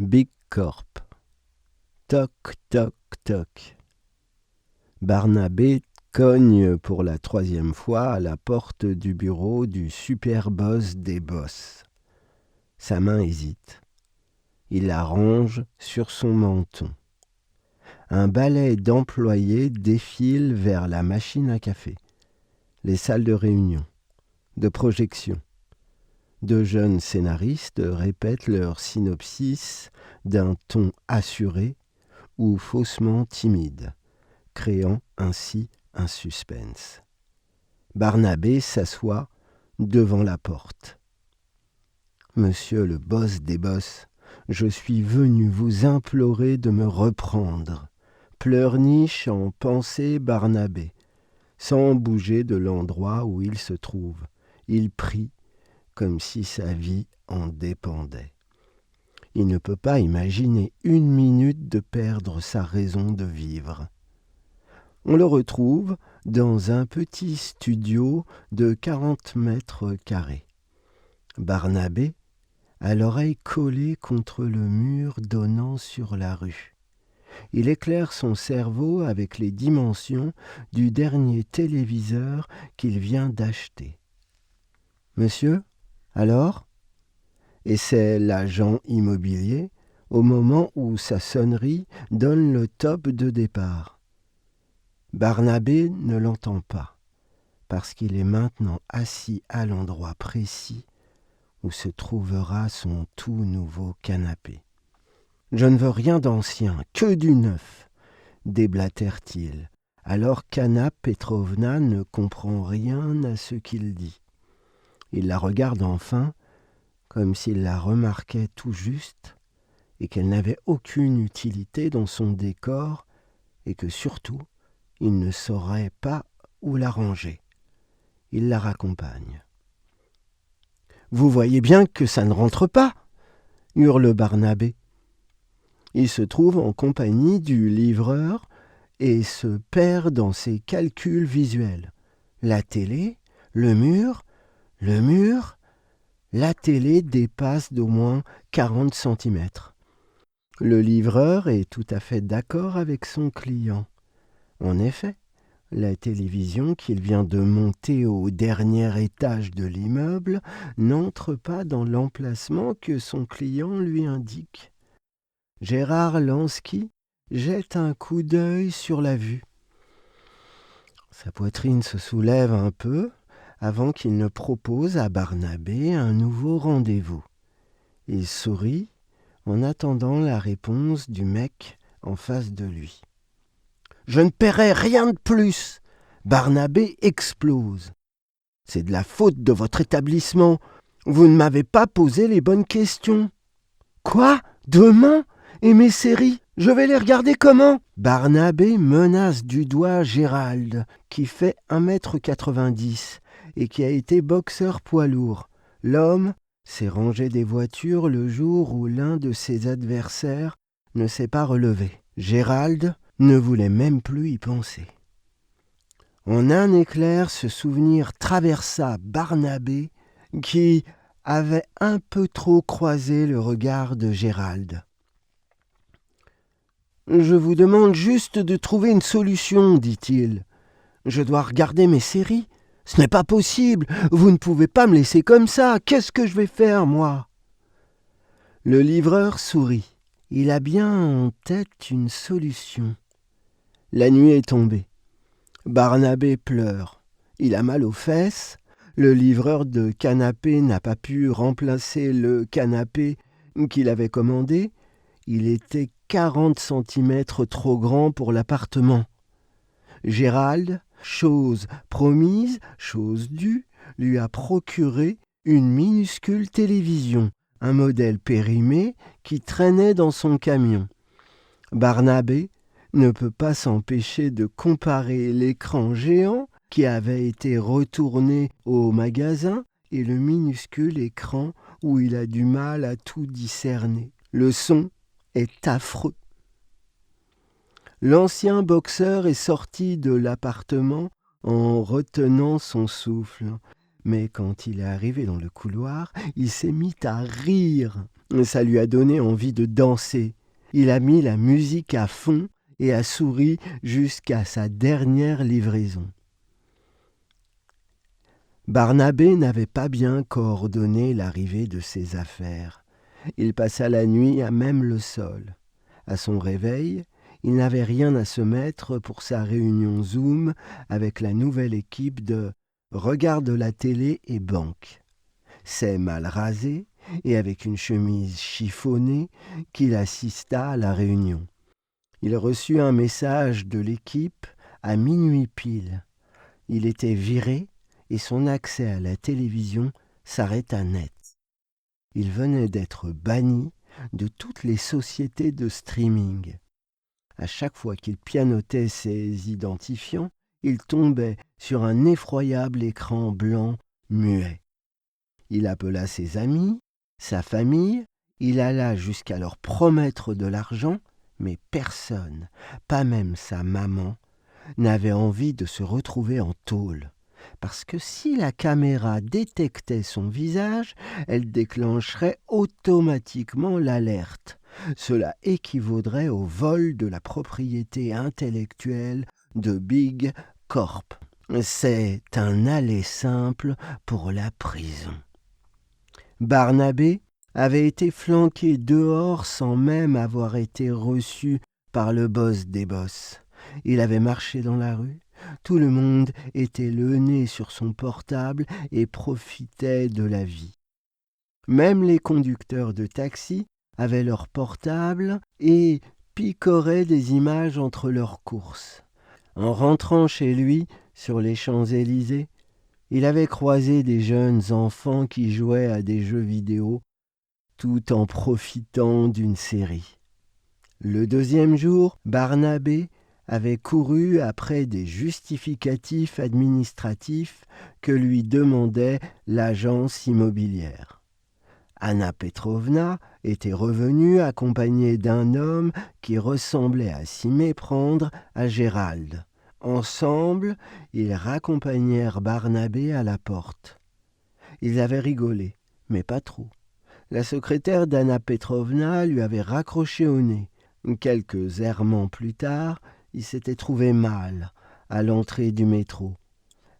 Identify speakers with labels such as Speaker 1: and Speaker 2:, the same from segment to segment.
Speaker 1: Big Corp. Toc, toc, toc. Barnabé cogne pour la 3e fois à la porte du bureau du super boss des boss. Sa main hésite. Il la range sur son menton. Un balai d'employés défile vers la machine à café, les salles de réunion, de projection. 2 jeunes scénaristes répètent leur synopsis d'un ton assuré ou faussement timide, créant ainsi un suspense. Barnabé s'assoit devant la porte. « Monsieur le boss des boss, je suis venu vous implorer de me reprendre. » Pleurniche en pensée Barnabé, sans bouger de l'endroit où il se trouve. Il prie comme si sa vie en dépendait. Il ne peut pas imaginer une minute de perdre sa raison de vivre. On le retrouve dans un petit studio de 40 mètres carrés. Barnabé a l'oreille collée contre le mur donnant sur la rue. Il éclaire son cerveau avec les dimensions du dernier téléviseur qu'il vient d'acheter. « Monsieur, alors ?» Et c'est l'agent immobilier au moment où sa sonnerie donne le top de départ. Barnabé ne l'entend pas, parce qu'il est maintenant assis à l'endroit précis où se trouvera son tout nouveau canapé. « Je ne veux rien d'ancien, que du neuf !» déblatère-t-il, alors qu'Anna Petrovna ne comprend rien à ce qu'il dit. Il la regarde enfin, comme s'il la remarquait tout juste, et qu'elle n'avait aucune utilité dans son décor, et que surtout, il ne saurait pas où la ranger. Il la raccompagne. « Vous voyez bien que ça ne rentre pas !» hurle Barnabé. Il se trouve en compagnie du livreur et se perd dans ses calculs visuels. La télé, le mur, la télé dépasse d'au moins 40 cm. Le livreur est tout à fait d'accord avec son client. En effet, la télévision qu'il vient de monter au dernier étage de l'immeuble n'entre pas dans l'emplacement que son client lui indique. Gérard Lansky jette un coup d'œil sur la vue. Sa poitrine se soulève un peu avant qu'il ne propose à Barnabé un nouveau rendez-vous. Il sourit en attendant la réponse du mec en face de lui. « Je ne paierai rien de plus !» Barnabé explose. « C'est de la faute de votre établissement. Vous ne m'avez pas posé les bonnes questions. »« Quoi ? Demain ? Et mes séries, je vais les regarder comment ?» Barnabé menace du doigt Gérald, qui fait 1,90 m et qui a été boxeur poids lourd. L'homme s'est rangé des voitures le jour où l'un de ses adversaires ne s'est pas relevé. Gérald ne voulait même plus y penser. En un éclair, ce souvenir traversa Barnabé, qui avait un peu trop croisé le regard de Gérald. « Je vous demande juste de trouver une solution, dit-il. Je dois regarder mes séries. Ce n'est pas possible. Vous ne pouvez pas me laisser comme ça. Qu'est-ce que je vais faire, moi ?» Le livreur sourit. Il a bien en tête une solution. La nuit est tombée. Barnabé pleure. Il a mal aux fesses. Le livreur de canapé n'a pas pu remplacer le canapé qu'il avait commandé. Il était 40 cm trop grand pour l'appartement. Gérald, chose promise, chose due, lui a procuré une minuscule télévision, un modèle périmé qui traînait dans son camion. Barnabé ne peut pas s'empêcher de comparer l'écran géant qui avait été retourné au magasin et le minuscule écran où il a du mal à tout discerner. Le son est affreux. L'ancien boxeur est sorti de l'appartement en retenant son souffle. Mais quand il est arrivé dans le couloir, il s'est mis à rire. Ça lui a donné envie de danser. Il a mis la musique à fond et a souri jusqu'à sa dernière livraison. Barnabé n'avait pas bien coordonné l'arrivée de ses affaires. Il passa la nuit à même le sol. À son réveil, il n'avait rien à se mettre pour sa réunion Zoom avec la nouvelle équipe de Regarde la télé et banque. C'est mal rasé et avec une chemise chiffonnée qu'il assista à la réunion. Il reçut un message de l'équipe à minuit pile. Il était viré et son accès à la télévision s'arrêta net. Il venait d'être banni de toutes les sociétés de streaming. À chaque fois qu'il pianotait ses identifiants, il tombait sur un effroyable écran blanc muet. Il appela ses amis, sa famille, il alla jusqu'à leur promettre de l'argent, mais personne, pas même sa maman, n'avait envie de se retrouver en tôle. Parce que si la caméra détectait son visage, elle déclencherait automatiquement l'alerte. Cela équivaudrait au vol de la propriété intellectuelle de Big Corp. C'est un aller simple pour la prison. Barnabé avait été flanqué dehors sans même avoir été reçu par le boss des boss. Il avait marché dans la rue, tout le monde était le nez sur son portable et profitait de la vie. Même les conducteurs de taxi avaient leur portable et picoraient des images entre leurs courses. En rentrant chez lui, sur les Champs-Élysées, il avait croisé des jeunes enfants qui jouaient à des jeux vidéo tout en profitant d'une série. Le deuxième jour, Barnabé avait couru après des justificatifs administratifs que lui demandait l'agence immobilière. Anna Petrovna était revenue accompagnée d'un homme qui ressemblait à s'y méprendre à Gérald. Ensemble, ils raccompagnèrent Barnabé à la porte. Ils avaient rigolé, mais pas trop. La secrétaire d'Anna Petrovna lui avait raccroché au nez. Quelques errements plus tard, il s'était trouvé mal à l'entrée du métro.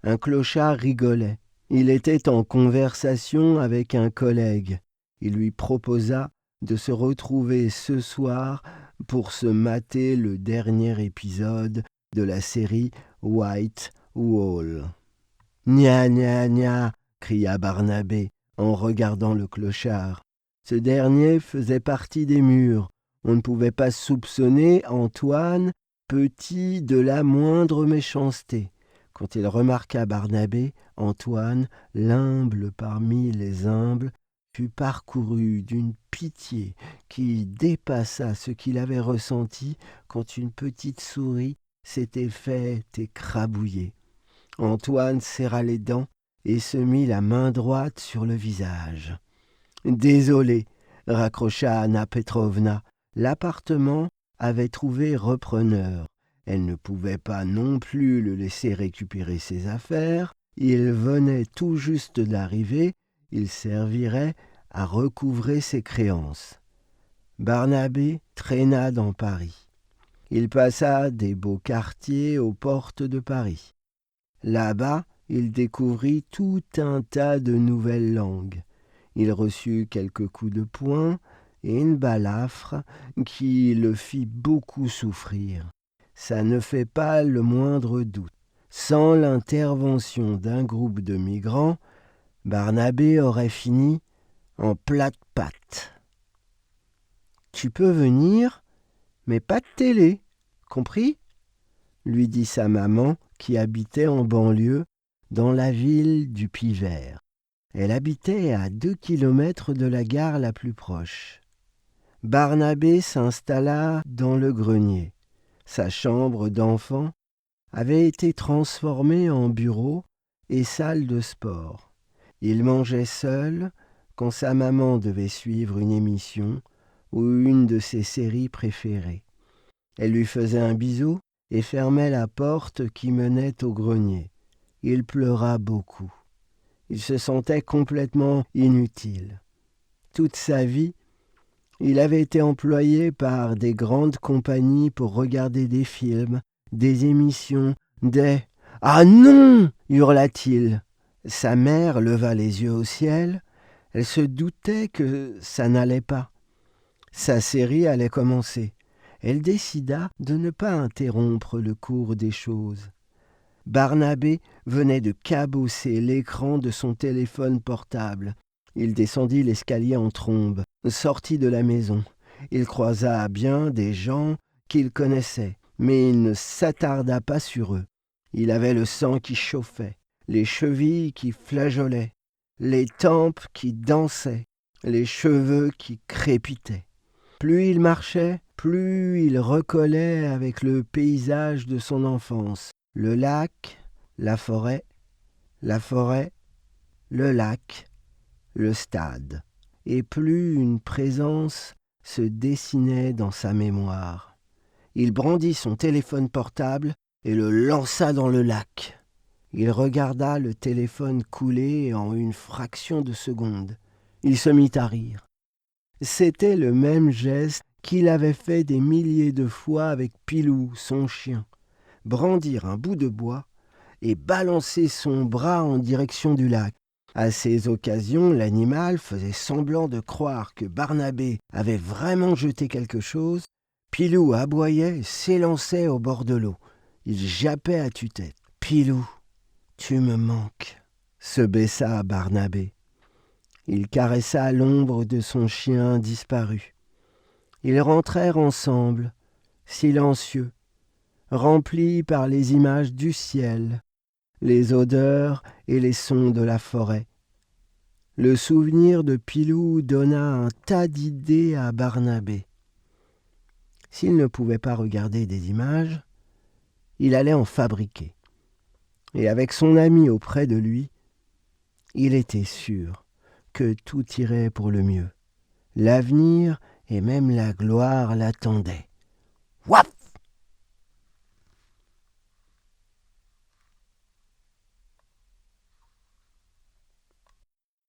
Speaker 1: Un clochard rigolait. Il était en conversation avec un collègue. Il lui proposa de se retrouver ce soir pour se mater le dernier épisode de la série White Wall. « Gna gna gna !» cria Barnabé en regardant le clochard. Ce dernier faisait partie des murs. On ne pouvait pas soupçonner Antoine Petit de la moindre méchanceté. Quand il remarqua Barnabé, Antoine, l'humble parmi les humbles, fut parcouru d'une pitié qui dépassa ce qu'il avait ressenti quand une petite souris s'était fait écrabouiller. Antoine serra les dents et se mit la main droite sur le visage. « Désolé », raccrocha Anna Petrovna. L'appartement avait trouvé repreneur. Elle ne pouvait pas non plus le laisser récupérer ses affaires. Il venait tout juste d'arriver. Il servirait à recouvrer ses créances. Barnabé traîna dans Paris. Il passa des beaux quartiers aux portes de Paris. Là-bas, il découvrit tout un tas de nouvelles langues. Il reçut quelques coups de poing et une balafre qui le fit beaucoup souffrir. Ça ne fait pas le moindre doute. Sans l'intervention d'un groupe de migrants, Barnabé aurait fini en plate patte. « Tu peux venir, mais pas de télé, compris ?» lui dit sa maman qui habitait en banlieue dans la ville du Puy-Vert. Elle habitait à 2 kilomètres de la gare la plus proche. Barnabé s'installa dans le grenier. Sa chambre d'enfant avait été transformée en bureau et salle de sport. Il mangeait seul quand sa maman devait suivre une émission ou une de ses séries préférées. Elle lui faisait un bisou et fermait la porte qui menait au grenier. Il pleura beaucoup. Il se sentait complètement inutile. Toute sa vie, Il avait été employé par des grandes compagnies pour regarder des films, des émissions, des... « Ah non !» hurla-t-il. Sa mère leva les yeux au ciel. Elle se doutait que ça n'allait pas. Sa série allait commencer. Elle décida de ne pas interrompre le cours des choses. Barnabé venait de cabosser l'écran de son téléphone portable. Il descendit l'escalier en trombe, sortit de la maison. Il croisa bien des gens qu'il connaissait, mais il ne s'attarda pas sur eux. Il avait le sang qui chauffait, les chevilles qui flageolaient, les tempes qui dansaient, les cheveux qui crépitaient. Plus il marchait, plus il recollait avec le paysage de son enfance. Le lac, la forêt, le lac, le stade. Et plus une présence se dessinait dans sa mémoire. Il brandit son téléphone portable et le lança dans le lac. Il regarda le téléphone couler en une fraction de seconde. Il se mit à rire. C'était le même geste qu'il avait fait des milliers de fois avec Pilou, son chien. Brandir un bout de bois et balancer son bras en direction du lac. À ces occasions, l'animal faisait semblant de croire que Barnabé avait vraiment jeté quelque chose. Pilou aboyait et s'élançait au bord de l'eau. Il jappait à tue-tête. « Pilou, tu me manques !» se baissa Barnabé. Il caressa l'ombre de son chien disparu. Ils rentrèrent ensemble, silencieux, remplis par les images du ciel, les odeurs et les sons de la forêt. Le souvenir de Pilou donna un tas d'idées à Barnabé. S'il ne pouvait pas regarder des images, il allait en fabriquer. Et avec son ami auprès de lui, il était sûr que tout irait pour le mieux. L'avenir et même la gloire l'attendaient. Wap !